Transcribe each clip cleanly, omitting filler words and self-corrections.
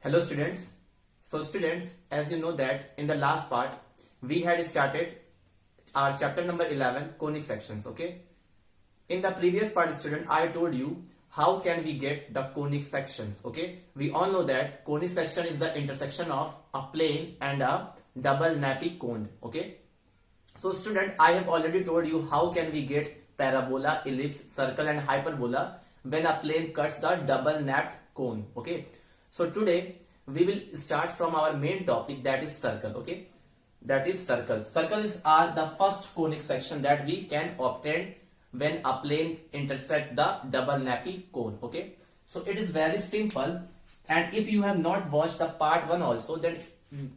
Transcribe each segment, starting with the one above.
Hello students. So students, as you know that in the last part we had started our chapter number 11 conic sections. Okay. In the previous part student, I told you how can we get the conic sections. Okay. We all know that conic section is the intersection of a plane and a double nappy cone. Okay. So student, I have already told you how can we get parabola, ellipse, circle and hyperbola when a plane cuts the double napped cone. Okay. So today we will start from our main topic, that is circle. Okay, that is circle. Circles are the first conic section that we can obtain when a plane intersect the double nappy cone. Okay, so it is very simple, and if you have not watched the part 1 also, then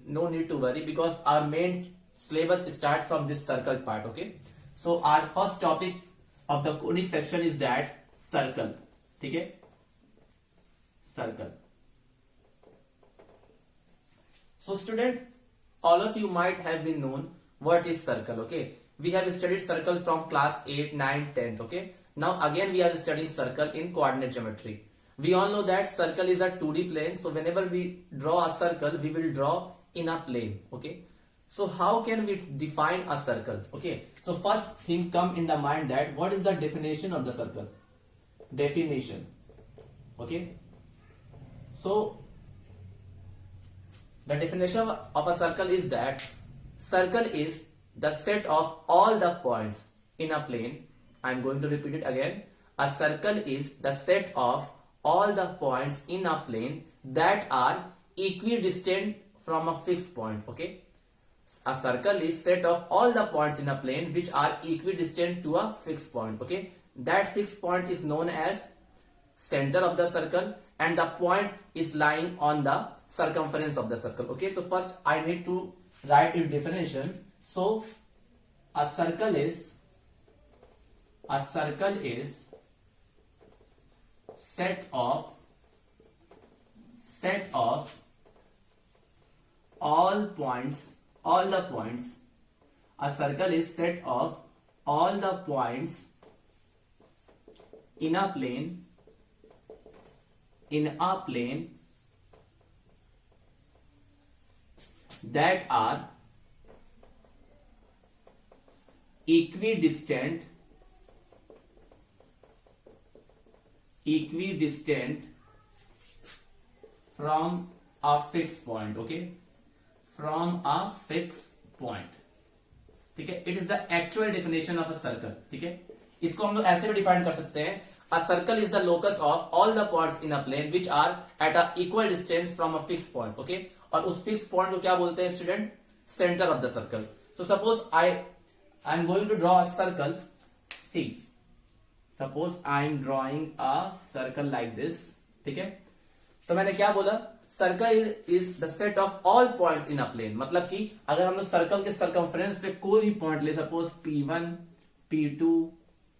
no need to worry because our main syllabus start from this circle part. Okay, so our first topic of the conic section is that circle. Okay, circle. So student, all of you might have been known what is circle. Okay, we have studied circle from class 8, 9, 10th. Okay, now again we are studying circle in coordinate geometry. We all know that circle is a 2D plane. So whenever we draw a circle, we will draw in a plane. Okay, so how can we define a circle? Okay, so first thing come in the mind that what is the definition of the circle? Definition. Okay, so the definition of a circle is that circle is the set of all the points in a plane. I am going to repeat it again. A circle is the set of all the points in a plane that are equidistant from a fixed point. Okay, a circle is set of all the points in a plane which are equidistant to a fixed point. Okay, that fixed point is known as center of the circle, and the point is lying on the circumference of the circle. Okay, so first I need to write its definition. So a circle is set of all the points. A circle is set of all the points in a plane that are equidistant from a fixed point. Okay, from a fixed point. ठीक है, it is the actual definition of a circle. ठीक है, इसको हम लोग ऐसे भी define कर सकते हैं. A circle is the locus of all the points in a plane which are at a equal distance from a fixed point. Okay, और उस fixed point को क्या बोलते हैं student? Center of the circle. So suppose I am going to draw a circle. See, suppose I am drawing a circle like this. ठीक है, तो मैंने क्या बोला? Circle is the set of all points in a plane. मतलब कि अगर हम लोग सर्कल के सर्कमफ्रेंस पे कोई भी पॉइंट ले, सपोज P1, P2,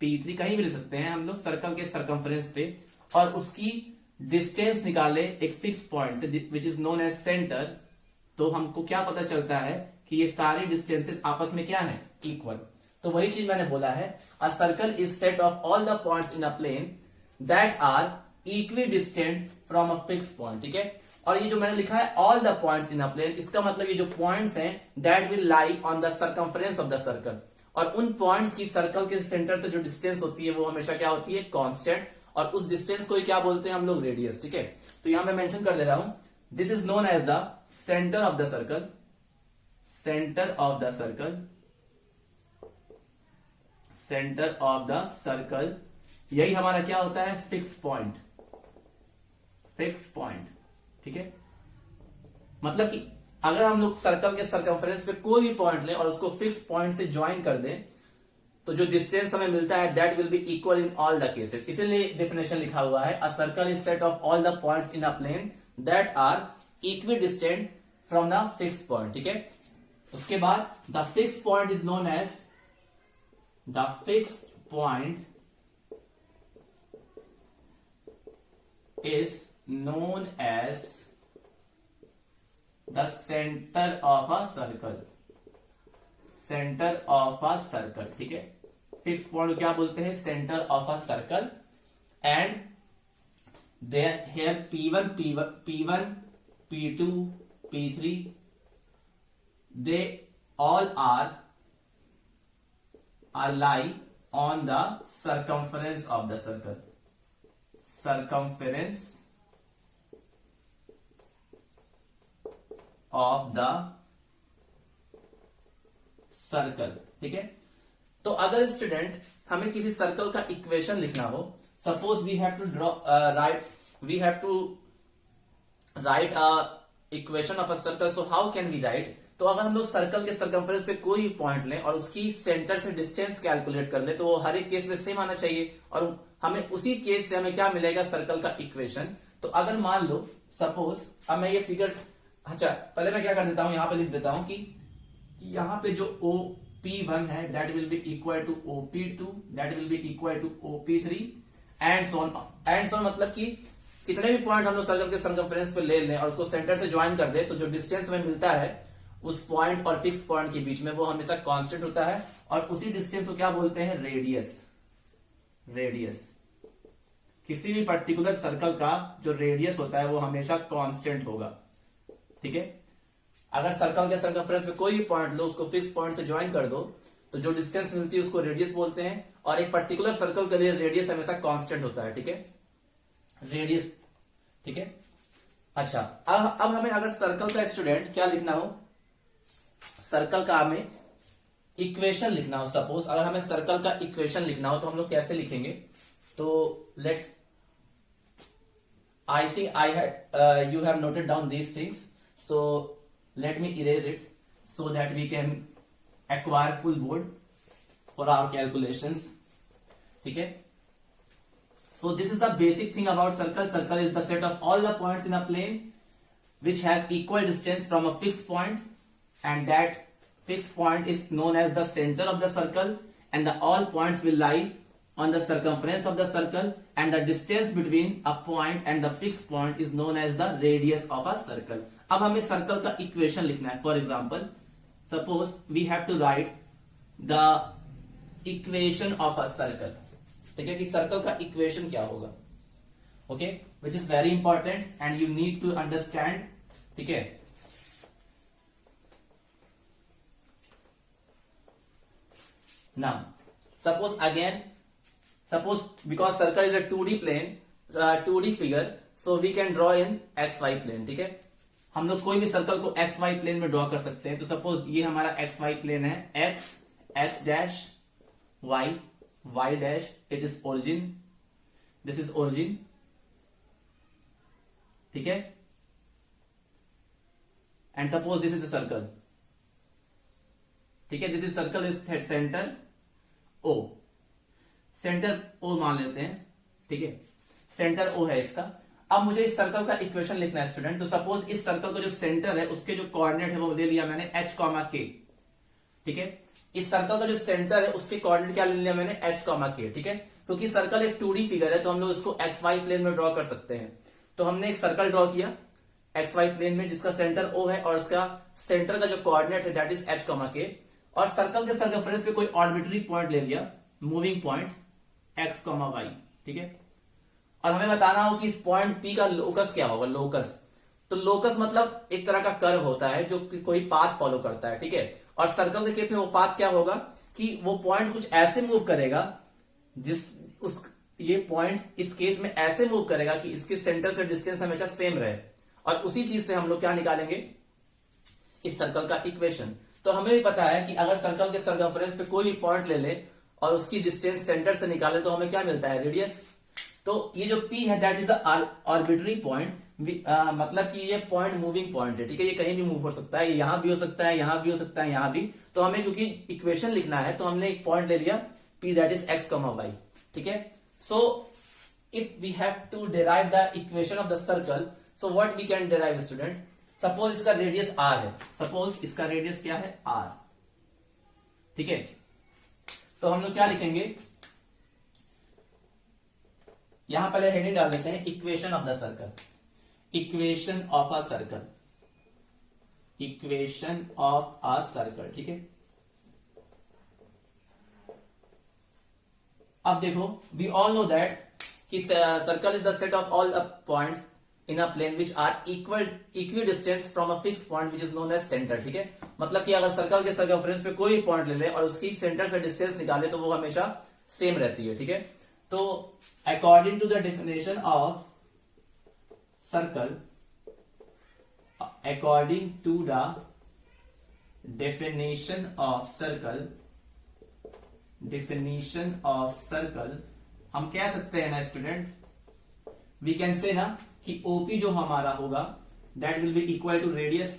P3 कहीं भी ले सकते हैं हम लोग सर्कल के सर्कमफ्रेंस पे, और उसकी डिस्टेंस निकाले एक फिक्स पॉइंट से which is known as centre, तो हमको क्या पता चलता है कि ये सारी डिस्टेंसेस आपस में क्या है? इक्वल. तो वही चीज मैंने बोला है, a circle is set of all the points in a plane that are equidistant from a fix point. ठीक है, और ये जो मैंने लिखा है all the points in a plane, इसका मतलब ये जो पॉइंट्स हैं that will lie on the circumference of the circle, और उन पॉइंट्स की सर्कल के सेंटर से जो डिस्टेंस होती है वो हमेशा क्या होती है? कांस्टेंट. और उस डिस्टेंस को क्या बोलते हैं हम लोग? रेडियस. ठीक है, तो यहां मैं मेंशन कर दे रहा हूं, this is known as the centre of the circle. Centre of the circle, centre of the circle, यही हमारा क्या होता है? Fix point. Fix point. ठीक है, मतलब कि अगर हम लोग सर्कल के सर्कमफ्रेंस पे कोई भी पॉइंट लें और उसको फिक्स पॉइंट से ज्वाइन कर दें, तो जो डिस्टेंस हमें मिलता है that will be equal in all the cases. इसीलिए डेफिनेशन लिखा हुआ है, a circle is set of all the points in a plane that are equidistant from the fix point. ठीक है, उसके बाद the fix point is known as the fix point is known as the center of a circle. Center of a circle. ठीक है, fix point क्या बोलते हैं? Centre of a circle. And there here P1 P2, P3, they all are lie on the circumference of the circle. Circumference of the circle. ठीक है, तो अगर student हमें किसी सर्कल का इक्वेशन लिखना हो, suppose we have to write a equation of a circle, so how can we write. तो अगर हम लोग सर्कल के सर्कमफ्रेंस पे कोई पॉइंट लें और उसकी सेंटर से डिस्टेंस कैलकुलेट कर ले, तो वो हर एक केस में सेम आना चाहिए और हमें उसी केस से हमें क्या मिलेगा, सर्कल का इक्वेशन. तो अगर मान लो सपोज अब मैं ये फिगर, अच्छा पहले मैं क्या कर देता हूं, यहां पे लिख देता हूं कि यहां पे जो OP1 है that will be equal to OP2, that will be equal to OP3 and so on. मतलब कि कितने भी पॉइंट हम लोग सर्कल के सर्कमफ्रेंस पे ले लें और उसको सेंटर से ज्वाइन कर दे, तो जो डिस्टेंस हमें मिलता है उस पॉइंट और फिक्स पॉइंट के बीच में वो हमेशा कांस्टेंट होता है और उसी डिस्टेंस को क्या बोलते हैं, रेडियस. रेडियस किसी भी पर्टिकुलर सर्कल का जो रेडियस होता है वो हमेशा कांस्टेंट होगा. ठीक है, अगर सर्कल के सर्कमफ्रेंस पे कोई भी पॉइंट लो, उसको फिक्स पॉइंट से ज्वाइन कर दो, तो जो डिस्टेंस मिलती है उसको रेडियस बोलते हैं और एक पर्टिकुलर सर्कल के लिए रेडियस हमेशा कांस्टेंट होता है. ठीक है, रेडियस. ठीक है, अच्छा अब हमें अगर सर्कल का स्टूडेंट क्या लिखना हो, सर्कल का हमें इक्वेशन लिखना हो, सपोज अगर हमें सर्कल का इक्वेशन लिखना हो तो हम लोग कैसे लिखेंगे. तो let's, I think I had you have noted down these things, so let me erase it so that we can acquire full board for our calculations. ठीक है, so this is the basic thing about circle. Circle is the set of all the points in a plane which have equal distance from a fixed point, and that fixed point is known as the center of the circle, and the all points will lie on the circumference of the circle, and the distance between a point and the fixed point is known as the radius of a circle. अब हमें circle का equation लिखना है. For example suppose we have to write the equation of a circle. ठीक है, कि circle का equation क्या होगा. Okay, which is very important and you need to understand. ठीक है, now suppose because circle is a 2D plane, 2D figure, so we can draw in XY plane. ठीक है, हम लोग कोई भी सर्कल को XY प्लेन में ड्रॉ कर सकते हैं. तो सपोज ये हमारा XY प्लेन है, X dash Y dash, it is origin, this is origin. ठीक है, and suppose this is the circle. ठीक है, this is circle is centre O, centre O मान लेते हैं. ठीक है, सेंटर O है इसका. अब मुझे इस सर्कल का इक्वेशन लिखना है स्टूडेंट. तो सपोज इस सर्कल का जो सेंटर है उसके जो कोऑर्डिनेट है वो ले लिया मैंने H, K. ठीक है, इस सर्कल का जो सेंटर है उसके कोऑर्डिनेट क्या ले लिया मैंने, H, K. ठीक है, क्योंकि सर्कल एक 2D फिगर है तो हम लोग इसको XY प्लेन में ड्रॉ कर सकते हैं. तो हमने एक सर्कल ड्रॉ किया XY प्लेन में जिसका सेंटर O है और उसका सेंटर का जो कोऑर्डिनेट है दैट इज H, K. और सर्कल के सर्कमफ्रेंस पे कोई आर्बिट्री पॉइंट ले लिया, मूविंग पॉइंट X, Y. ठीक है, और हमें बताना हो कि इस पॉइंट P का लोकस क्या होगा. लोकस, तो लोकस मतलब एक तरह का कर्व होता है जो कोई पाथ फॉलो करता है. ठीक है, और सर्कल के केस में वो पाथ क्या होगा कि वो पॉइंट कुछ ऐसे मूव करेगा ये पॉइंट इस केस में ऐसे मूव करेगा कि इसके सेंटर से डिस्टेंस हमेशा सेम रहे. और उसी चीज से हम लोग क्या निकालेंगे, इस सर्कल का इक्वेशन. तो हमें भी पता है कि अगर सर्कल के सर्कमफ्रेंस पे कोई भी पॉइंट ले ले और उसकी डिस्टेंस सेंटर से निकाले तो हमें क्या मिलता है, रेडियस. तो ये जो P है दैट इज आर्बिट्री पॉइंट, मतलब कि ये पॉइंट मूविंग पॉइंट है. ठीक है, ये कहीं भी मूव हो सकता है, यहां भी हो सकता है, यहां भी हो सकता है, यहां भी. तो हमें क्योंकि इक्वेशन लिखना है तो हमने एक पॉइंट ले लिया P that is X, Y. ठीक है, so if we have to derive the equation of the circle, so what we can derive student. Suppose इसका रेडियस R है, सपोज इसका रेडियस क्या है, R. ठीक है, तो हम लोग क्या लिखेंगे, यहां पहले हेडिंग डाल देते हैं, equation of the circle. Equation of a circle, equation of a circle. ठीक है, अब देखो वी ऑल नो दैट कि circle is the set of all the points in a plane which are equidistance from a fix point which is known as centre. ठीक है, मतलब कि अगर सर्कल के सर्कमफ्रेंस पे कोई पॉइंट ले ले और उसकी सेंटर से डिस्टेंस निकाले तो वो हमेशा सेम रहती है। ठीक है, तो according to the definition of circle, according to the definition of circle हम कह सकते हैं ना स्टूडेंट, वी कैन से ना कि ओपी जो हमारा होगा that will be equal to radius.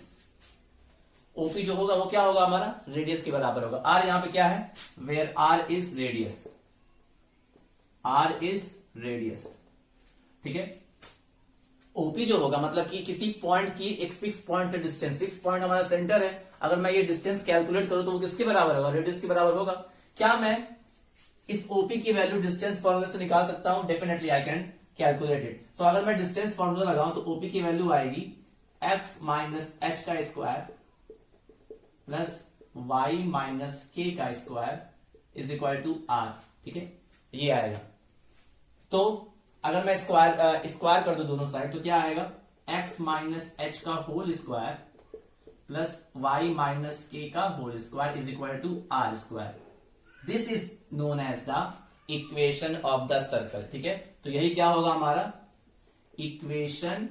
OP जो होगा वो क्या होगा हमारा, रेडियस के बराबर होगा। आर यहां पे क्या है, where r is radius, r is radius. ठीक है, ओपी जो होगा मतलब कि किसी पॉइंट की एक फिक्स पॉइंट से डिस्टेंस, फिक्स पॉइंट हमारा सेंटर है, अगर मैं ये डिस्टेंस कैलकुलेट करूं तो वो किसके बराबर होगा, रेडियस के बराबर होगा। क्या मैं इस ओपी की वैल्यू डिस्टेंस फॉर्मूला से निकाल सकता हूं? Definitely I can calculate it. So अगर मैं डिस्टेंस फॉर्मूला लगाऊं तो ओपी की वैल्यू आएगी एक्स माइनस एच का स्क्वायर प्लस वाई माइनस के का square is equal to r. ठीक है, ये आएगा। तो अगर मैं स्क्वायर कर दूं दोनों साइड तो क्या आएगा, एक्स माइनस एच का whole square plus y minus के का whole square is equal to r square. This is known as the equation of the circle. ठीक है, तो यही क्या होगा हमारा equation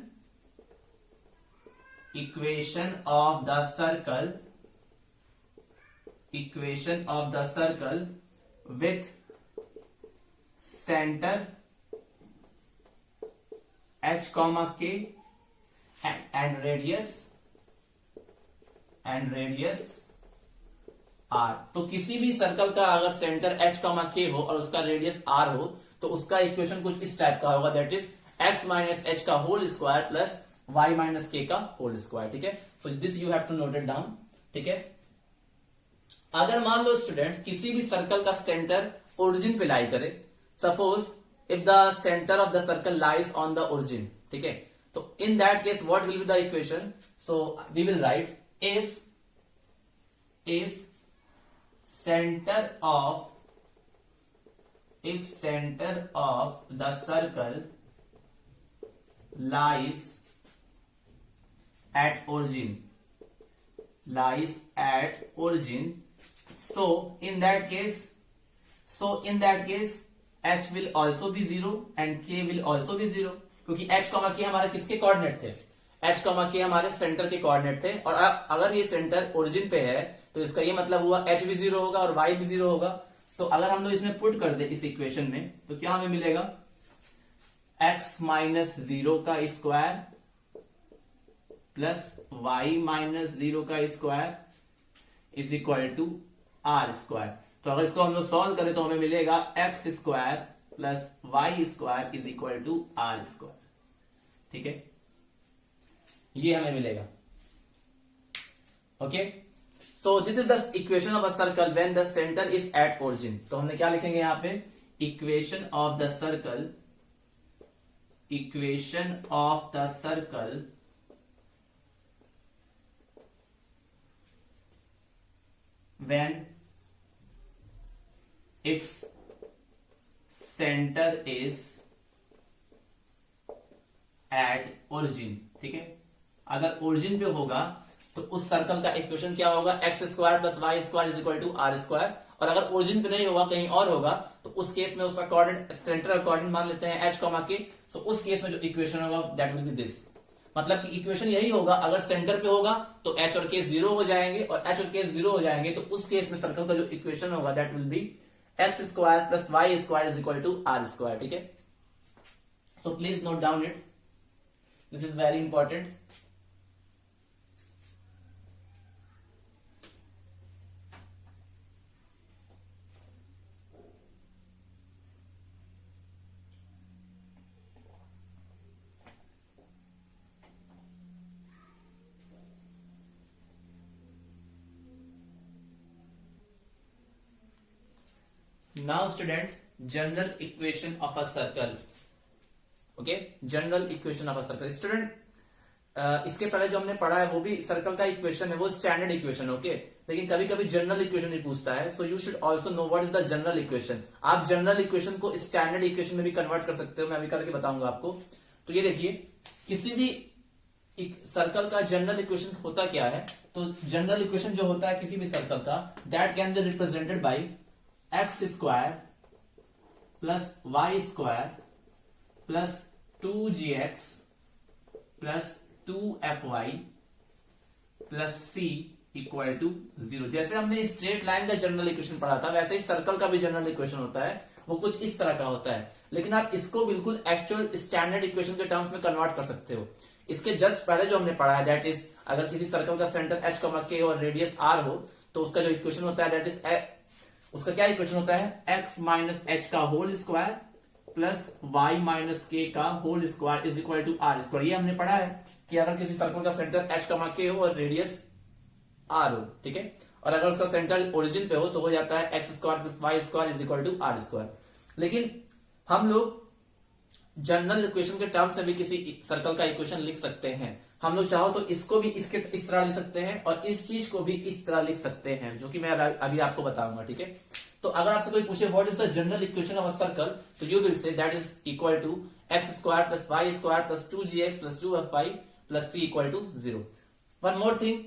of the circle, equation of the circle with centre h comma k and radius r। तो किसी भी सर्कल का अगर सेंटर h comma k हो और उसका रेडियस r हो तो उसका इक्वेशन कुछ इस टाइप का होगा, that is x minus H का whole square plus y minus के का होल स्क्वायर। ठीक है, so this you have to note it down. ठीक है, अगर मान लो स्टूडेंट किसी भी सर्कल का सेंटर ओरिजिन पे लाई करे, suppose if the center of the circle lies on the origin, ठीक है, तो in that case what will be the equation? So we will write if center of the circle lies at origin, so in that case h will also be 0 and k will also be 0, क्योंकि h, k हमारे किसके coordinate थे, h, k हमारे centre के coordinate थे। और अगर ये सेंटर ओरिजिन पे है तो इसका ये मतलब हुआ h भी 0 होगा और y भी 0 होगा। तो अगर हम लोग इसमें पुट कर दे इस इक्वेशन में तो क्या हमें मिलेगा, x माइनस 0 का स्क्वायर प्लस y माइनस 0 का square is equal to r square. तो अगर इसको हम लोग सॉल्व करें तो हमें मिलेगा x square plus Y square is equal to r square. ठीक है, ये हमें मिलेगा। Okay, so this is the equation of a circle when the centre is at origin. तो हमने क्या लिखेंगे यहां पे, equation of the circle, when its center is at origin। ठीक है, अगर ओरिजिन पे होगा तो उस सर्कल का इक्वेशन क्या होगा, x square plus Y square is equal to r square. और अगर ओरिजिन पे नहीं होगा, कहीं और होगा, तो उस केस में उसका कोऑर्डिनेट, सेंटर का कोऑर्डिनेट मान लेते हैं h, k। तो उस केस में जो इक्वेशन होगा दैट विल बी दिस, मतलब कि इक्वेशन यही होगा, अगर सेंटर पे होगा तो h और k 0 हो जाएंगे और h और k 0 हो जाएंगे तो उस केस में सर्कल का जो इक्वेशन होगा that will be x square plus Y square is equal to r square. ठीक है, so please note down it, this is very important. Now student, general equation of a circle। Okay, general equation of a circle. Student, इसके पहले जो हमने पढ़ा है वो भी सर्कल का इक्वेशन है, वो स्टैंडर्ड इक्वेशन। ओके, लेकिन कभी कभी जनरल इक्वेशन भी पूछता है, so you should also know what is the general equation. आप जनरल इक्वेशन को स्टैंडर्ड इक्वेशन में भी कन्वर्ट कर सकते हो, मैं अभी करके बताऊंगा आपको। तो ये देखिए किसी भी सर्कल का जनरल इक्वेशन होता क्या है, तो जनरल इक्वेशन जो होता है किसी भी सर्कल का, that can be represented by x square plus Y square plus 2gx plus 2fy plus c equal to 0। जैसे हमने स्ट्रेट लाइन का जनरल इक्वेशन पढ़ा था, वैसे ही सर्कल का भी जनरल इक्वेशन होता है, वो कुछ इस तरह का होता है। लेकिन आप इसको बिल्कुल एक्चुअल स्टैंडर्ड इक्वेशन के टर्म्स में कन्वर्ट कर सकते हो। इसके जस्ट पहले जो हमने पढ़ा है, दैट इज अगर किसी सर्कल का सेंटर h, k और रेडियस r हो, तो उसका जो इक्वेशन होता है दैट इज उसका क्या इक्वेशन होता है, x माइनस एच का whole square plus y minus के का whole square is equal to r square. ये हमने पढ़ा है कि अगर किसी सर्कल का सेंटर h, k हो और रेडियस r हो, ठीक है, और अगर उसका सेंटर ओरिजिन पे हो तो हो जाता है x square plus Y square is equal to r square. लेकिन हम लोग जनरल इक्वेशन के टर्म्स में भी किसी सर्कल का इक्वेशन लिख सकते हैं। हम लोग चाहो तो इसको भी इसके इस तरह लिख सकते हैं और इस चीज को भी इस तरह लिख सकते हैं, जो कि मैं अभी आपको बताऊंगा, ठीक है। तो अगर आपसे कोई पूछे what is the general equation of a circle, तो you will say that is equal to X square plus Y square plus 2gx plus 2fy plus c equal to 0। One more thing,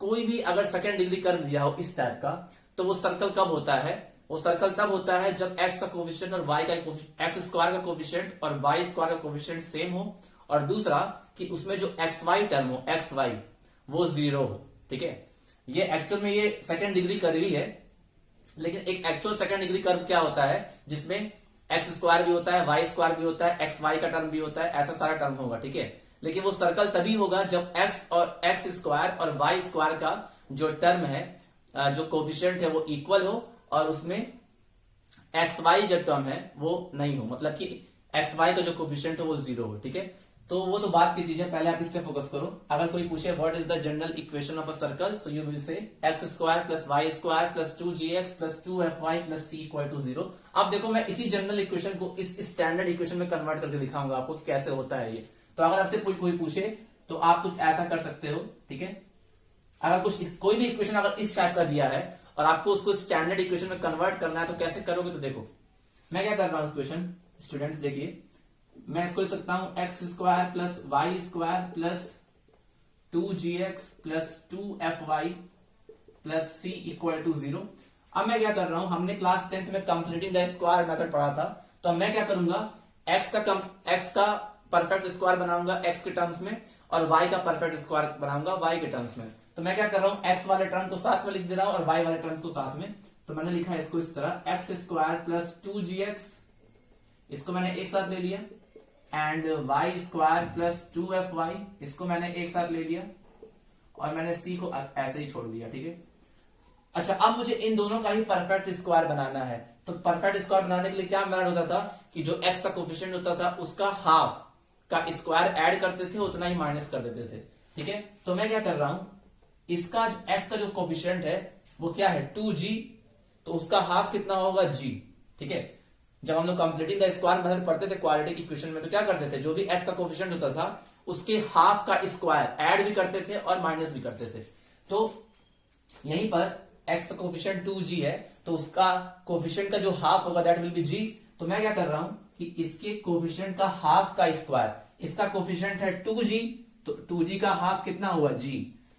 कोई भी अगर second degree curve दिया हो इस type का, तो वो सर्कल कब होता है, वो सर्कल तब होता है जब x का कोफिशिएंट और y का एक्स स्क्वायर का कोफिशिएंट और y स्क्वायर का कोफिशिएंट सेम हो, और दूसरा कि उसमें जो xy टर्म हो xy वो 0 हो, ठीक है। ये एक्चुअल में ये सेकेंड डिग्री कर्व ही है, लेकिन एक एक्चुअल सेकेंड डिग्री कर्व क्या होता है जिसमें एक्स स्क्वायर भी होता है, वाई स्क्वायर भी होता है, एक्स वाई का टर्म भी होता है, ऐसा सारा टर्म होगा, ठीक है। लेकिन वो सर्कल तभी होगा जब एक्स स्क्वायर और वाई स्क्वायर का जो टर्म है, जो कोफिशिएंट है वो इक्वल हो, और उसमें एक्स वाई जो टर्म है वो नहीं हो, मतलब कि एक्स वाई का जो कोफिशिएंट है वो 0 हो, ठीक है। तो वो तो बात की चीज है, पहले आप इस पे फोकस करो। अगर कोई पूछे what is the general equation of a circle, so you will say x square plus Y square plus 2gx plus 2fy plus c equal to 0। अब देखो मैं इसी जनरल इक्वेशन को इस स्टैंडर्ड इक्वेशन में कन्वर्ट करके दिखाऊंगा आपको कि कैसे होता है ये। तो अगर आपसे कोई पूछे तो आप कुछ ऐसा कर सकते हो, ठीक है। अगर कोई भी इक्वेशन अगर इस टाइप का दिया है और आपको उसको स्टैंडर्ड इक्वेशन में कन्वर्ट करना है, तो कैसे करोगे, तो देखो मैं क्या कर रहा हूं इक्वेशन, स्टूडेंट्स देखिए, मैं इसको लिख सकता हूं x square plus Y square plus 2gx plus 2fy plus c equal to 0। अब मैं क्या कर रहा हूं, हमने क्लास 10th में कंप्लीटिंग द स्क्वायर मेथड पढ़ा था, तो मैं क्या करूंगा, एक्स का परफेक्ट स्क्वायर बनाऊंगा x के टर्म्स में और y का परफेक्ट स्क्वायर बनाऊंगा y के टर्म्स में। तो मैं क्या कर रहा हूं, x वाले टर्म को साथ में लिख दे रहा हूं और y वाले टर्म्स को साथ में। तो मैंने लिखा है इसको इस तरह, एक्स स्क्वायर प्लस 2gx, इसको मैंने एक साथ ले लिया, and Y square plus 2fy, इसको मैंने एक साथ ले लिया, और मैंने c को ऐसे ही छोड़ दिया, ठीक है। अच्छा, अब मुझे इन दोनों का ही परफेक्ट स्क्वायर बनाना है। तो परफेक्ट स्क्वायर बनाने के लिए क्या मेथड होता था कि जो x का कोफिशिएंट होता था उसका हाफ का स्क्वायर ऐड करते थे, उतना ही माइनस कर देते थे, ठीक है। तो मैं क्या कर रहा हूं, इसका x का जो कोफिशिएंट है वो क्या है 2g, तो उसका हाफ कितना होगा g, ठीक है। जब हम लोग कंप्लीटिंग द स्क्वायर मेथड पढ़ते थे क्वाड्रेटिक इक्वेशन में, तो क्या करते थे, जो भी x का कोफिशिएंट होता था उसके हाफ का स्क्वायर ऐड भी करते थे और माइनस भी करते थे। तो यहीं पर x का कोफिशिएंट 2g है, तो उसका कोफिशिएंट का जो हाफ होगा दैट विल बी g। तो मैं क्या कर रहा हूं कि इसके कोफिशिएंट का हाफ का स्क्वायर, इसका कोफिशिएंट है 2g, तो 2g का हाफ कितना हुआ g,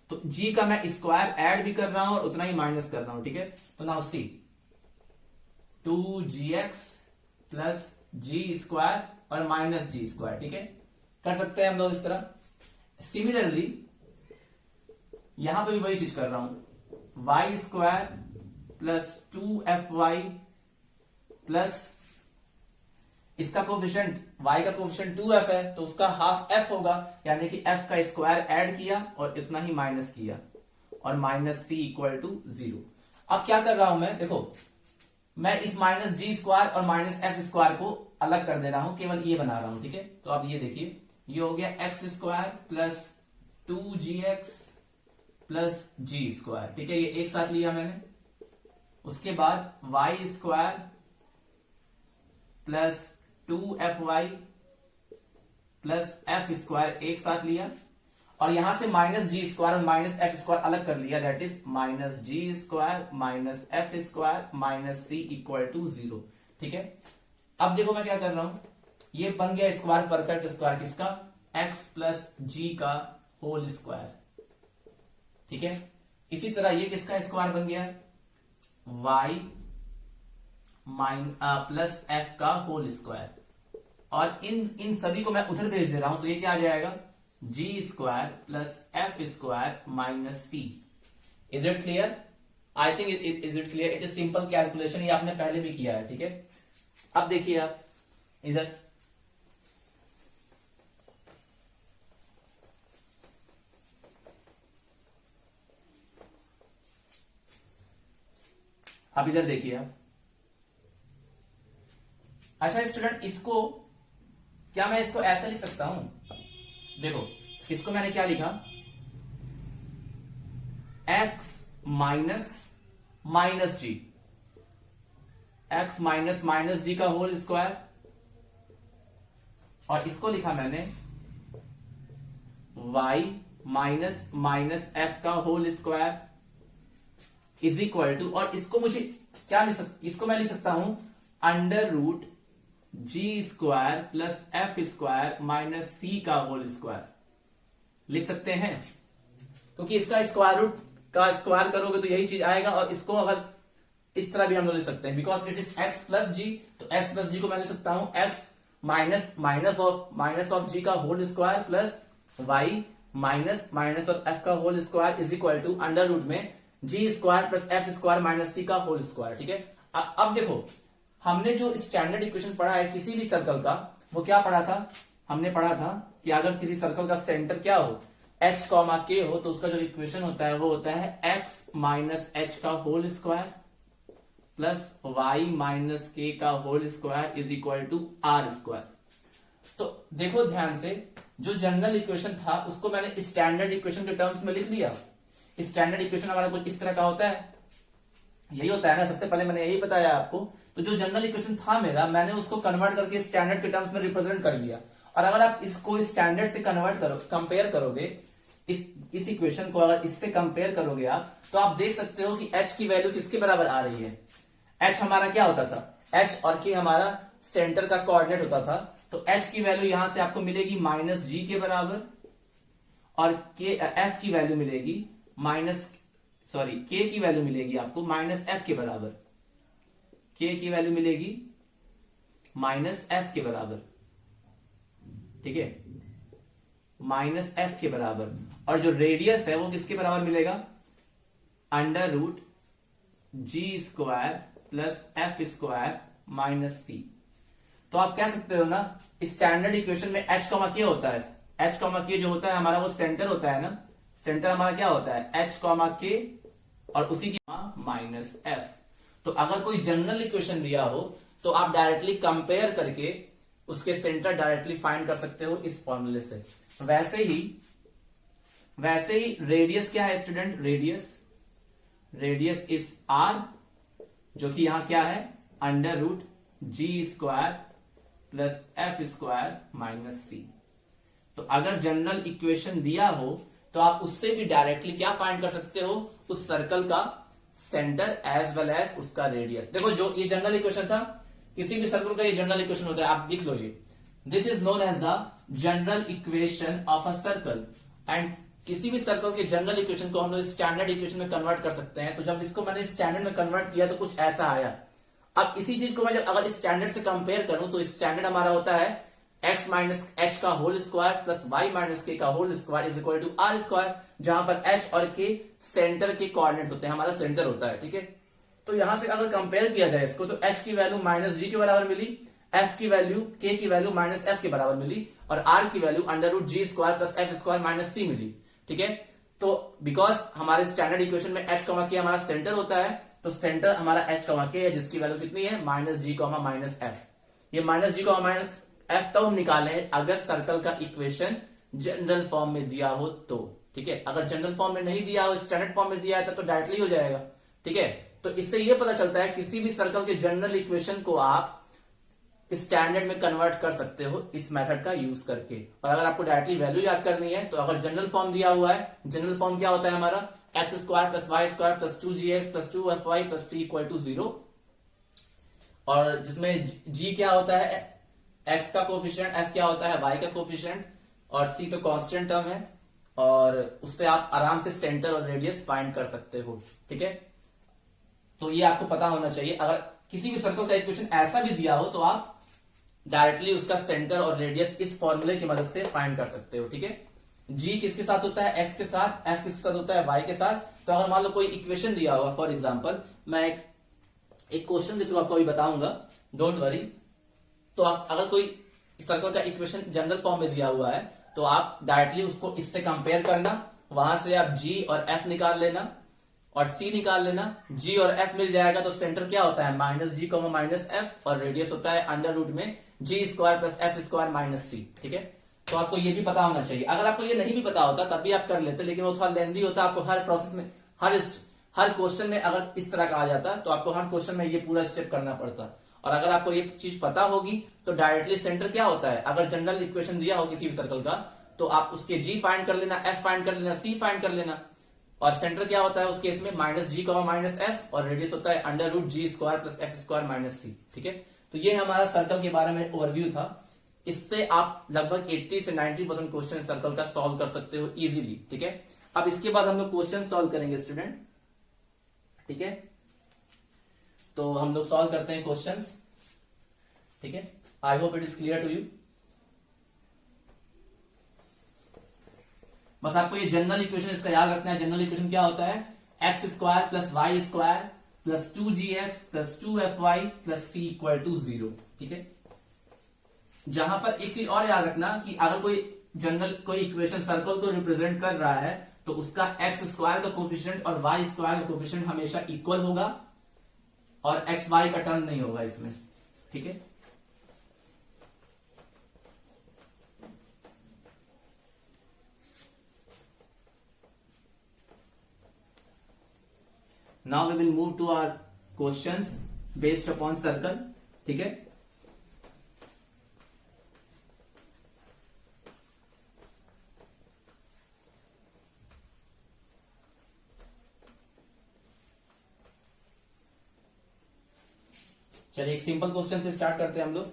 तो g का मैं स्क्वायर ऐड भी कर रहा हूं और उतना ही माइनस कर रहा हूं, ठीक है। तो now see 2gx plus g square और माइनस g स्क्वायर, ठीक है, कर सकते हैं हम लोग इस तरह। सिमिलरली यहां पे भी वही चीज कर रहा हूं, y square plus 2fy plus इसका कोफिशिएंट y का कोफिशिएंट 2f है, तो उसका हाफ f होगा, यानी कि f का स्क्वायर ऐड किया और इतना ही माइनस किया, और माइनस c इक्वल टू 0। अब क्या कर रहा हूं मैं, देखो मैं इस माइनस g स्क्वायर और माइनस f स्क्वायर को अलग कर दे रहा हूं, केवल ये बना रहा हूं, ठीक है। तो आप ये देखिए, ये हो गया x square plus 2gx plus g square, ठीक है, ये एक साथ लिया मैंने। उसके बाद y square plus 2fy plus f square एक साथ लिया, और यहां से माइनस g स्क्वायर और माइनस f स्क्वायर अलग कर लिया, that is minus g square minus f square minus c equal to 0, ठीक है। अब देखो मैं क्या कर रहा हूं, ये बन गया स्क्वायर, परफेक्ट स्क्वायर किसका, x प्लस जी का होल स्क्वायर, ठीक है। इसी तरह ये किसका स्क्वायर बन गया, y प्लस एफ का होल स्क्वायर, और इन सभी को मैं उधर भेज दे रहा हूं, तो ये क्या आ जाएगा, G square plus F square minus C. Is it clear? I think is it clear? It is simple calculation, ये आपने पहले भी किया है, ठीक है। अब देखिए आप इधर, अब इधर देखिए आप। अच्छा स्टूडेंट, इसको क्या मैं इसको ऐसा लिख सकता हूं, देखो इसको मैंने क्या लिखा, x minus minus G, x minus minus G का होल स्क्वायर, और इसको लिखा मैंने y माइनस माइनस एफ का whole square is equal to, और इसको मुझे क्या इसको मैं लिख सकता हूं under root G square plus F square minus C का होल स्क्वायर लिख सकते हैं, क्योंकि इसका स्क्वायर रूट का स्क्वायर करोगे तो यही चीज आएगा, और इसको अगर इस तरह भी हम लोग लिख सकते हैं, because it is x plus G, तो x प्लस जी को मैं लिख सकता हूं x minus minus of G का whole square plus y minus minus of F का whole square is equal to under root में G square plus F square minus C का होल स्क्वायर, ठीक है। अब देखो हमने जो स्टैंडर्ड इक्वेशन पढ़ा है किसी भी सर्कल का, वो क्या पढ़ा था, हमने पढ़ा था कि अगर किसी सर्कल का सेंटर क्या हो, h कॉमा के हो, तो उसका जो इक्वेशन होता है वो होता है x माइनस एच का whole square plus y minus के का whole square is equal to r square. तो देखो ध्यान से, जो जनरल इक्वेशन था उसको मैंने स्टैंडर्ड इक्वेशन के टर्म्स में लिख दिया। स्टैंडर्ड इक्वेशन हमारा कुछ इस तरह का होता है, यही होता है ना, सबसे पहले मैंने यही बताया आपको। तो जो जनरल इक्वेशन था मेरा, मैंने उसको कन्वर्ट करके स्टैंडर्ड के टर्म्स में रिप्रेजेंट कर दिया, और अगर आप इसको स्टैंडर्ड से कन्वर्ट करो, कंपेयर करोगे, इस इक्वेशन को अगर इससे कंपेयर करोगे आप, तो आप देख सकते हो कि h की वैल्यू किसके बराबर आ रही है। h हमारा क्या होता था, h और k हमारा सेंटर का कोऑर्डिनेट होता था, तो h की वैल्यू यहां से आपको मिलेगी माइनस जी के बराबर, और f की वैल्यू मिलेगी k की वैल्यू मिलेगी आपको माइनस एफ के बराबर, k की वैल्यू मिलेगी माइनस एफ के बराबर, ठीक है, माइनस एफ के बराबर। और जो रेडियस है वो किसके बराबर मिलेगा, under root G square plus F square minus C. तो आप कह सकते हो ना, स्टैंडर्ड इक्वेशन में h कॉमा के होता है, h कॉमा के जो होता है हमारा वो सेंटर होता है ना, सेंटर हमारा क्या होता है h कॉमा के, और उसी की माइनस एफ। तो अगर कोई जनरल इक्वेशन दिया हो तो आप डायरेक्टली कंपेयर करके उसके सेंटर डायरेक्टली फाइंड कर सकते हो इस फॉर्मूले से। वैसे ही रेडियस क्या है स्टूडेंट, रेडियस इज आर, जो कि यहां क्या है under root G square plus F square minus C. तो अगर जनरल इक्वेशन दिया हो तो आप उससे भी डायरेक्टली क्या फाइंड कर सकते हो, उस सर्कल का सेंटर एज वेल एज उसका रेडियस। देखो जो ये जनरल इक्वेशन था, किसी भी सर्कल का ये जनरल इक्वेशन होता है, आप लिख लो ये, this is known as the general equation of a circle. And किसी भी सर्कल के जनरल इक्वेशन को हम लोग स्टैंडर्ड इक्वेशन में कन्वर्ट कर सकते हैं। तो जब इसको मैंने स्टैंडर्ड में कन्वर्ट किया तो कुछ ऐसा आया। अब इसी चीज को मैं जब अगर स्टैंडर्ड से कंपेयर करूं तो स्टैंडर्ड हमारा होता है x माइनस एच का whole square plus y minus के का whole square is equal to r square, जहां पर h और k सेंटर के कोऑर्डिनेट होते हैं, हमारा सेंटर होता है, ठीक है। तो यहां से अगर कंपेयर किया जाए इसको, तो h की वैल्यू माइनस जी के बराबर मिली, f की वैल्यू k की वैल्यू माइनस एफ के बराबर मिली, और r की value under root G square plus F square minus C मिली, ठीक है। तो बिकॉज हमारे स्टैंडर्ड इक्वेशन में h कॉमा के हमारा सेंटर होता है, तो सेंटर हमारा h कॉमा के है, जिसकी वैल्यू कितनी है minus G comma minus F. ये minus G comma minus F तब हम निकाले हैं अगर सर्कल का इक्वेशन जनरल फॉर्म में दिया हो तो, ठीक है। अगर जनरल फॉर्म में नहीं दिया हो, स्टैंडर्ड फॉर्म में दिया है तो डायरेक्टली हो जाएगा, ठीक है। तो इससे यह पता चलता है किसी भी सर्कल के जनरल इक्वेशन को आप स्टैंडर्ड में कन्वर्ट कर सकते हो इस मेथड का यूज करके। और अगर आपको डायरेक्टली वैल्यू याद करनी है तो अगर जनरल फॉर्म दिया हुआ है, जनरल फॉर्म क्या होता है हमारा x square plus Y square plus 2gx plus 2fy plus c equal to 0, और जिसमें g क्या होता है x का कोफिशिएंट, f क्या होता है y का कोफिशिएंट, और c तो कांस्टेंट टर्म है, और उससे आप आराम से सेंटर और रेडियस फाइंड कर सकते हो। ठीक है, तो ये आपको पता होना चाहिए। अगर किसी भी सर्कल का इक्वेशन ऐसा भी दिया हो तो आप डायरेक्टली उसका सेंटर और रेडियस इस फॉर्मूले की मदद से फाइंड कर सकते हो। ठीक है, g किसके साथ होता है, x के साथ, f किसके साथ होता है, y के साथ। तो अगर मान लो कोई इक्वेशन दिया होगा, फॉर एग्जांपल मैं एक क्वेश्चन के थ्रू आपको अभी बताऊंगा, डोंट वरी। तो आप अगर कोई सर्कल का इक्वेशन जनरल फॉर्म में दिया हुआ है तो आप डायरेक्टली उसको इससे कंपेयर करना, वहां से आप g और f निकाल लेना और c निकाल लेना। g और f मिल जाएगा तो सेंटर क्या होता है, minus G comma minus F, और रेडियस होता है अंडर रूट में G square plus F square minus C. ठीक है, तो आपको ये भी पता होना चाहिए। अगर आपको ये नहीं भी पता होता तब भी आप कर लेते, लेकिन वो थोड़ा लेंदी होता। आपको हर प्रोसेस में, हर क्वेश्चन में अगर इस तरह का आ जाता तो आपको हर क्वेश्चन में ये पूरा स्टेप करना पड़ता। और अगर आपको ये चीज पता होगी तो डायरेक्टली सेंटर क्या होता है, अगर जनरल इक्वेशन दिया हो किसी भी सर्कल का तो आप उसके जी फाइंड कर लेना, एफ फाइंड कर लेना, सी फाइंड कर लेना, और सेंटर क्या होता है उस केस में minus G comma minus F, और रेडियस होता है under root G square plus F square minus C. ठीक है, तो ये हमारा सर्कल के बारे में ओवरव्यू था। इससे आप लगभग 80 से 90% क्वेश्चन सर्कल का सॉल्व कर सकते हो इजीली। ठीक है, अब इसके बाद हम लोग क्वेश्चन सॉल्व करेंगे स्टूडेंट। ठीक है, तो हम लोग सॉल्व करते हैं क्वेश्चंस। ठीक है, I hope it is clear to you. बस आपको ये जनरल इक्वेशन इसका याद रखना है। जनरल इक्वेशन क्या होता है, x square plus Y square plus 2gx plus 2fy plus c equal to 0। ठीक है, जहां पर एक चीज और याद रखना कि अगर कोई जनरल कोई इक्वेशन सर्कल को रिप्रेजेंट कर रहा है तो उसका एक्स स्क्वायर का कोफिशिएंट और वाई स्क्वायर का कोफिशिएंट हमेशा इक्वल होगा, और एक्स वाई का टर्म नहीं होगा इसमें। ठीक है, now we will move to our questions based upon circle. ठीक है, चलिए एक सिंपल क्वेश्चन से स्टार्ट करते हैं हम लोग।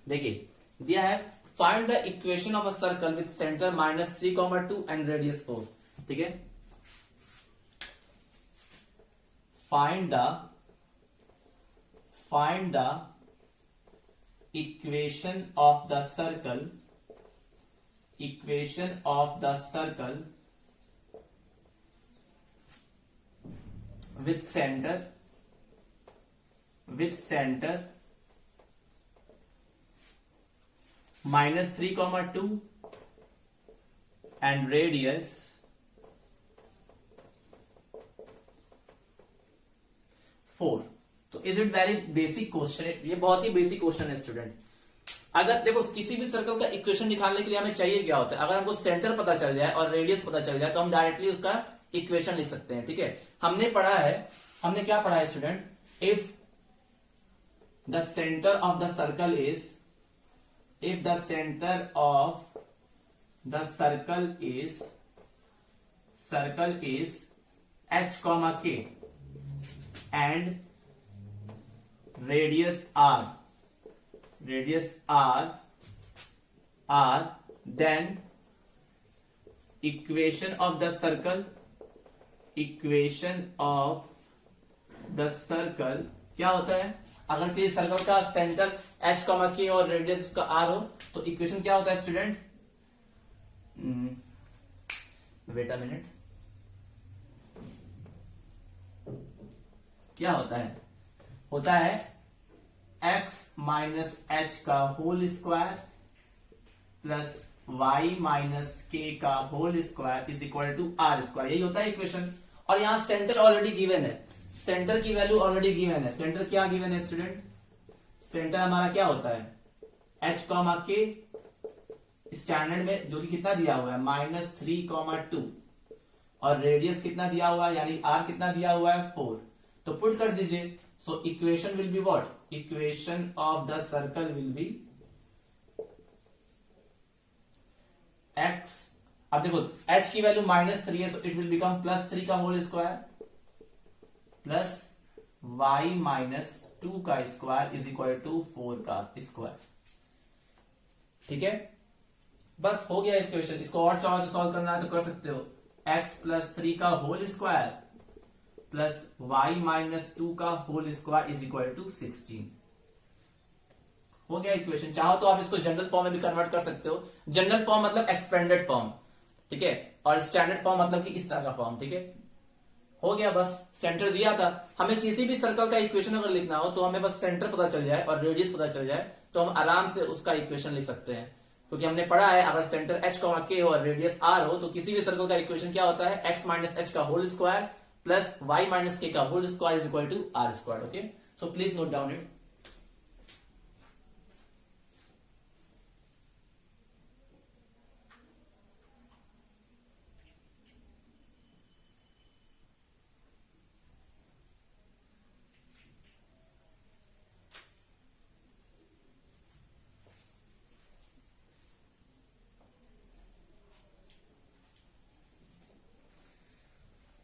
देखिए दिया है, find the equation of a circle with centre -3,2 and radius 4। ठीक है, find the equation of the circle with center -3,2 and radius 4। तो is it very basic question, ये बहुत ही बेसिक क्वेश्चन है स्टूडेंट। अगर देखो किसी भी सर्कल का इक्वेशन निकालने के लिए हमें चाहिए क्या होता है, अगर हमको सेंटर पता चल जाए और रेडियस पता चल जाए तो हम डायरेक्टली उसका इक्वेशन लिख सकते हैं। ठीक है, हमने क्या पढ़ा है student, if the centre of the circle is h, k and radius r, then equation of the circle क्या होता है, अगर किसी सर्कल का सेंटर h, k और रेडियस उसका r हो तो इक्वेशन क्या होता है स्टूडेंट, वेट अ मिनट, क्या होता है x माइनस एच का whole square plus y minus के का whole square is equal to r square. यही होता है इक्वेशन। और यहां सेंटर ऑलरेडी गिवन है, सेंटर की वैल्यू ऑलरेडी गिवन है। सेंटर क्या गिवन है स्टूडेंट, सेंटर हमारा क्या होता है h, k स्टैंडर्ड में, जो कि कितना दिया हुआ है -3,2, और रेडियस कितना दिया हुआ है, यानी r कितना दिया हुआ है 4। तो पुट कर दीजिए। So equation will be what, equation of the circle will be x, अब देखो h की वैल्यू -3 है, तो इट विल बिकम +3 का whole square plus y minus 2 का स्क्वायर इज इक्वल टू 4 का स्क्वायर। ठीक है, बस हो गया इस क्वेश्चन। इसको और चाहो तो सॉल्व करना है तो कर सकते हो। x प्लस 3 का whole square plus y minus 2 का whole square is equal to 16। हो गया इक्वेशन। चाहो तो आप इसको जनरल फॉर्म में भी कन्वर्ट कर सकते हो। जनरल फॉर्म मतलब एक्सपेंडेड फॉर्म, ठीक है, और स्टैंडर्ड फॉर्म मतलब कि इस तरह का फॉर्म। ठीक है, हो गया। बस सेंटर दिया था हमें। किसी भी सर्कल का इक्वेशन अगर लिखना हो तो हमें बस सेंटर पता चल जाए और रेडियस पता चल जाए तो हम आराम से उसका इक्वेशन लिख सकते हैं, क्योंकि हमने पढ़ा है अगर सेंटर h k हो और रेडियस r हो तो किसी भी सर्कल का इक्वेशन क्या होता है, x माइनस h का whole square plus y minus k का whole square is equal to r square. Okay, so please note down it.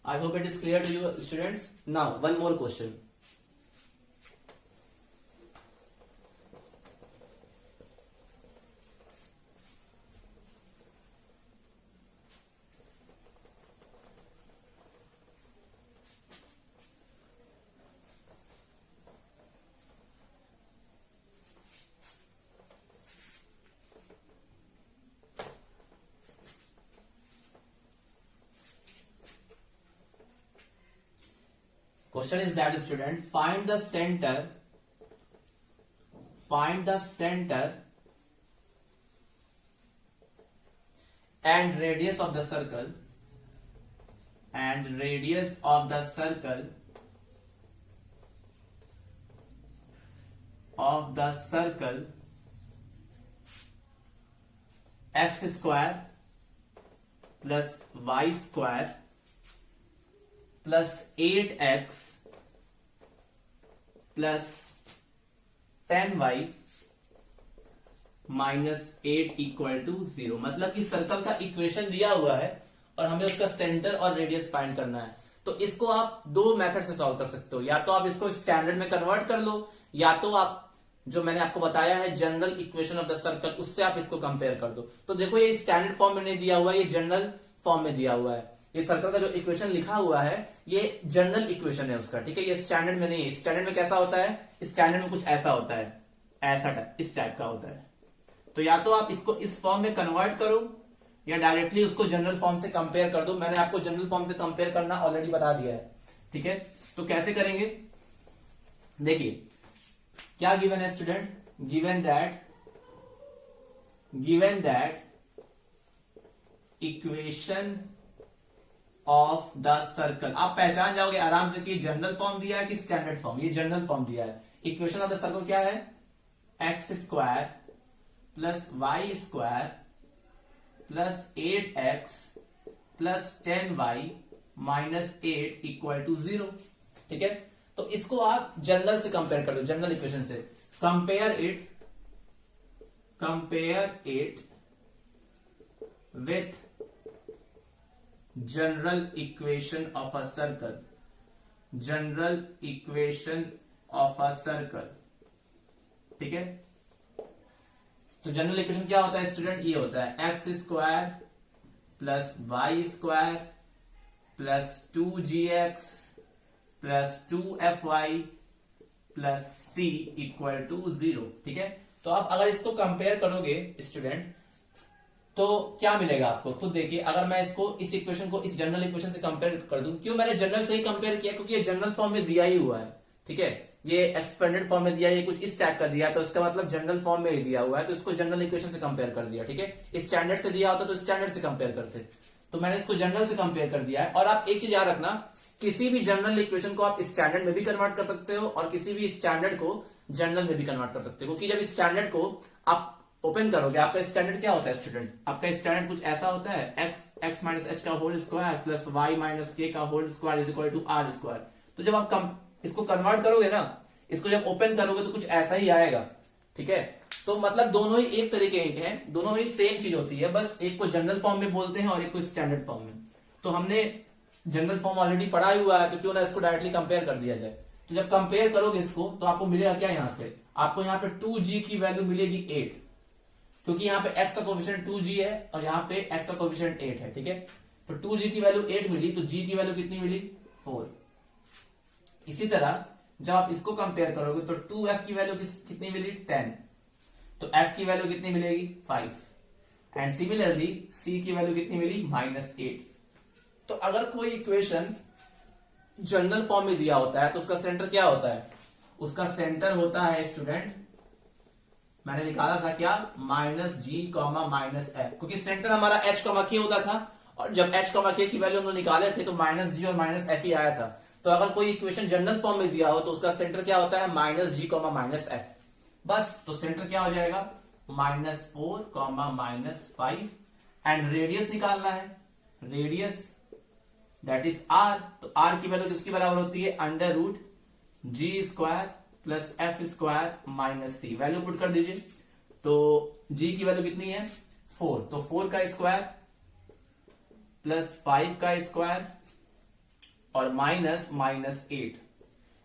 I hope it is clear to you students. Now one more question. Question is that student find the center and radius of the circle x square plus y square plus 8x plus 10y minus 8 equal to 0। मतलब कि circle का equation दिया हुआ है और हमें उसका centre और रेडियस फाइंड करना है। तो इसको आप दो मेथड से सॉल्व कर सकते हो, या तो आप इसको स्टैंडर्ड में कन्वर्ट कर लो, या तो आप जो मैंने आपको बताया है general equation of the circle उससे आप इसको कंपेयर कर दो। तो देखो ये स्टैंडर्ड फॉर्म में नहीं दिया हुआ है, ये जनरल फॉर्म में दिया हुआ है। ये सर्कल का जो इक्वेशन लिखा हुआ है ये जनरल इक्वेशन है उसका, ठीक है, ये स्टैंडर्ड में नहीं है। स्टैंडर्ड में कैसा होता है, स्टैंडर्ड में कुछ ऐसा होता है, ऐसा इस टाइप का होता है। तो या तो आप इसको इस फॉर्म में कन्वर्ट करो या डायरेक्टली उसको जनरल फॉर्म से कंपेयर कर दो। मैंने आपको जनरल फॉर्म से कंपेयर करना ऑलरेडी बता दिया है, ठीक है। तो कैसे करेंगे, देखिए क्या गिवन है student, given that equation of the circle. आप पहचान जाओगे आराम से कि जनरल फॉर्म दिया है कि स्टैंडर्ड फॉर्म। ये जनरल फॉर्म दिया है। इक्वेशन ऑफ द सर्कल क्या है, x square plus Y square plus 8x plus 10y minus 8 equal to 0, ठीक है। तो इसको आप जनरल से कंपेयर कर लो, जनरल इक्वेशन से। Compare it with general equation of a circle, general equation of a circle, ठीक है। तो जनरल इक्वेशन क्या होता है स्टूडेंट, ये होता है x square plus Y square plus 2gx plus 2fy plus c equal to 0, ठीक है। तो आप अगर इसको कंपेयर करोगे स्टूडेंट तो क्या मिलेगा आपको, खुद देखिए। अगर मैं इसको इस इक्वेशन को इस जनरल इक्वेशन से कंपेयर कर दूं, क्यों मैंने जनरल से ही कंपेयर किया, क्योंकि ये जनरल फॉर्म में दिया ही हुआ है, ठीक है। ये एक्सपेंडेड फॉर्म में दिया है, ये कुछ इस टाइप का दिया है, तो इसका मतलब जनरल फॉर्म में ही दिया हुआ है, तो इसको जनरल इक्वेशन से कंपेयर कर दिया, ठीक है। स्टैंडर्ड से दिया होता तो स्टैंडर्ड से कंपेयर करते, तो मैंने इसको जनरल से कंपेयर कर दिया है। और आप एक चीज याद रखना, किसी भी जनरल इक्वेशन को आप स्टैंडर्ड में भी कन्वर्ट कर सकते हो और किसी भी स्टैंडर्ड को जनरल में भी कन्वर्ट कर सकते हो, क्योंकि जब स्टैंडर्ड को आप ओपन करोगे, आपका स्टैंडर्ड क्या होता है स्टूडेंट, आपका स्टैंडर्ड कुछ ऐसा होता है, x माइनस एच का whole square plus y minus के का whole square is equal to r square. तो जब आप इसको कन्वर्ट करोगे ना, इसको जब ओपन करोगे तो कुछ ऐसा ही आएगा, ठीक है। तो मतलब दोनों ही एक तरीके के हैं, दोनों ही सेम चीज होती है, बस एक को जनरल फॉर्म में बोलते हैं और एक को स्टैंडर्ड फॉर्म में। तो हमने जनरल फॉर्म ऑलरेडी पढ़ा ही हुआ है, तो क्यों ना इसको डायरेक्टली कंपेयर कर दिया जाए। तो जब कंपेयर करोगे इसको तो आपको मिलेगा क्या, यहां से आपको यहाँ पे 2g की वैल्यू मिलेगी 8, क्योंकि यहाँ पे x का कोफिशिएंट 2g है और यहाँ पे x का कोफिशिएंट 8 है, ठीक है। तो 2g की वैल्यू 8 मिली, तो g की वैल्यू कितनी मिली, 4। इसी तरह जब आप इसको कंपेयर करोगे तो 2f की वैल्यू कितनी मिली, 10, तो f की वैल्यू कितनी मिलेगी, 5। एंड सिमिलरली c की वैल्यू कितनी मिली, -8। तो अगर कोई इक्वेशन जनरल फॉर्म में दिया होता है तो उसका सेंटर क्या होता है, उसका सेंटर होता है स्टूडेंट, मैंने निकाला था क्या, -g, -f, क्योंकि सेंटर हमारा h, k होता था, और जब h, k की वैल्यू हम लोग निकाले थे तो -g और -f ही आया था। तो अगर कोई इक्वेशन जनरल फॉर्म में दिया हो तो उसका सेंटर क्या होता है, -g, -f। बस, तो सेंटर क्या हो जाएगा, -4, -5, एंड रेडियस निकालना है, रेडियस दैट इज r। तो r की वैल्यू किसके बराबर होती है, √g² + f² - c। Value put कर दीजिए, तो g की वैल्यू कितनी है, 4, तो 4 का स्क्वायर प्लस 5 का स्क्वायर और -8,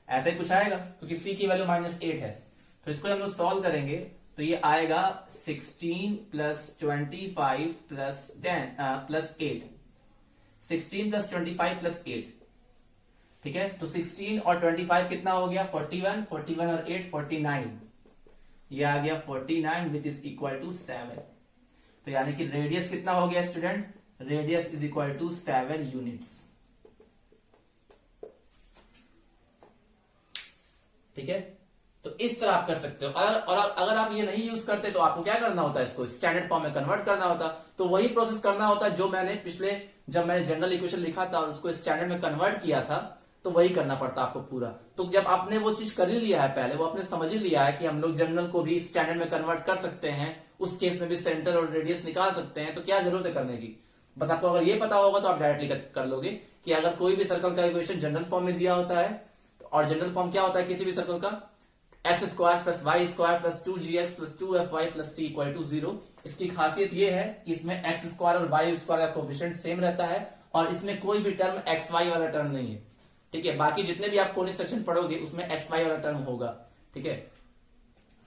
ऐसा ही कुछ आएगा, क्योंकि c की वैल्यू -8 है। तो इसको हम लोग सॉल्व करेंगे तो ये आएगा 16 + 25 + 10 + 8, 16 + 25 + 8, ठीक है। तो 16 और 25 कितना हो गया, 41, 41 और 8 49, ये आ गया 49 विच इज इक्वल टू 7। तो यानी कि रेडियस कितना हो गया student, radius is equal to 7 units, ठीक है। तो इस तरह आप कर सकते हो। अगर आप ये नहीं यूज करते तो आपको क्या करना होता है, इसको स्टैंडर्ड फॉर्म में कन्वर्ट करना होता। तो वही प्रोसेस करना होता जो मैंने पिछले, जब मैंने जनरल इक्वेशन लिखा था और उसको स्टैंडर्ड में कन्वर्ट किया था, तो वही करना पड़ता आपको पूरा। तो जब आपने वो चीज कर ही लिया है पहले, वो आपने समझ ही लिया है कि हम लोग जनरल को भी स्टैंडर्ड में कन्वर्ट कर सकते हैं, उस केस में भी सेंटर और रेडियस निकाल सकते हैं, तो क्या जरूरत है करने की। बस आपको अगर ये पता होगा तो आप डायरेक्टली कर लोगे कि अगर कोई भी सर्कल का इक्वेशन जनरल फॉर्म में दिया होता है, और जनरल फॉर्म क्या होता है किसी भी सर्कल का, x² + y² + 2gx + 2fy + c = 0। इसकी खासियत ये है कि इसमें x² और y² का कोफिशिएंट सेम रहता है, और इसमें कोई भी टर्म xy वाला टर्म नहीं है, ठीक है। बाकी जितने भी आप कोनिक सेक्शन पढ़ोगे उसमें xy वाला टर्म होगा, ठीक है।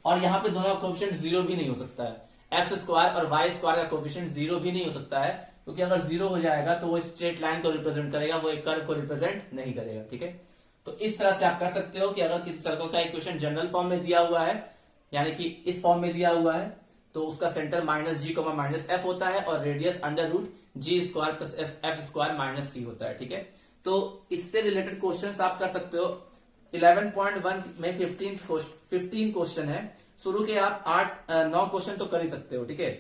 और यहाँ पे दोनों का कोफिशिएंट 0 भी नहीं हो सकता है, x² और y² का कोफिशिएंट 0 भी नहीं हो सकता है, क्योंकि अगर 0 हो जाएगा तो वो स्ट्रेट लाइन को रिप्रेजेंट करेगा, वो एक कर्व को रिप्रेजेंट नहीं करेगा, ठीक है। तो इस तरह से आप कर सकते हो कि अगर किसी सर्कल का इक्वेशन जनरल फॉर्म में दिया हुआ है, यानी कि इस फॉर्म में दिया हुआ है, तो उसका सेंटर -g, -f होता है, और रेडियस √g² + f² - c होता है, ठीक है। तो इससे रिलेटेड क्वेश्चंस आप कर सकते हो। 11.1 में 15 क्वेश्चन है, शुरू के आप 9 क्वेश्चन तो कर ही सकते हो, ठीक है।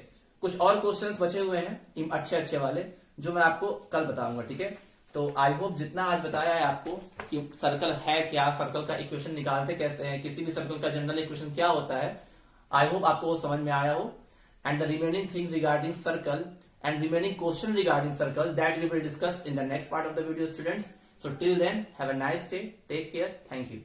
कुछ और क्वेश्चंस बचे हुए हैं अच्छे वाले, जो मैं आपको कल बताऊंगा, ठीक है। तो आई होप जितना आज बताया है आपको कि सर्कल है क्या, सर्कल का इक्वेशन निकालते कैसे हैं, किसी भी सर्कल का जनरल इक्वेशन क्या होता है, आई होप आपको वो समझ में आया हो। And the remaining thing regarding circle and remaining question regarding circle that we will discuss in the next part of the video, students. So till then, have a nice day, take care, thank you.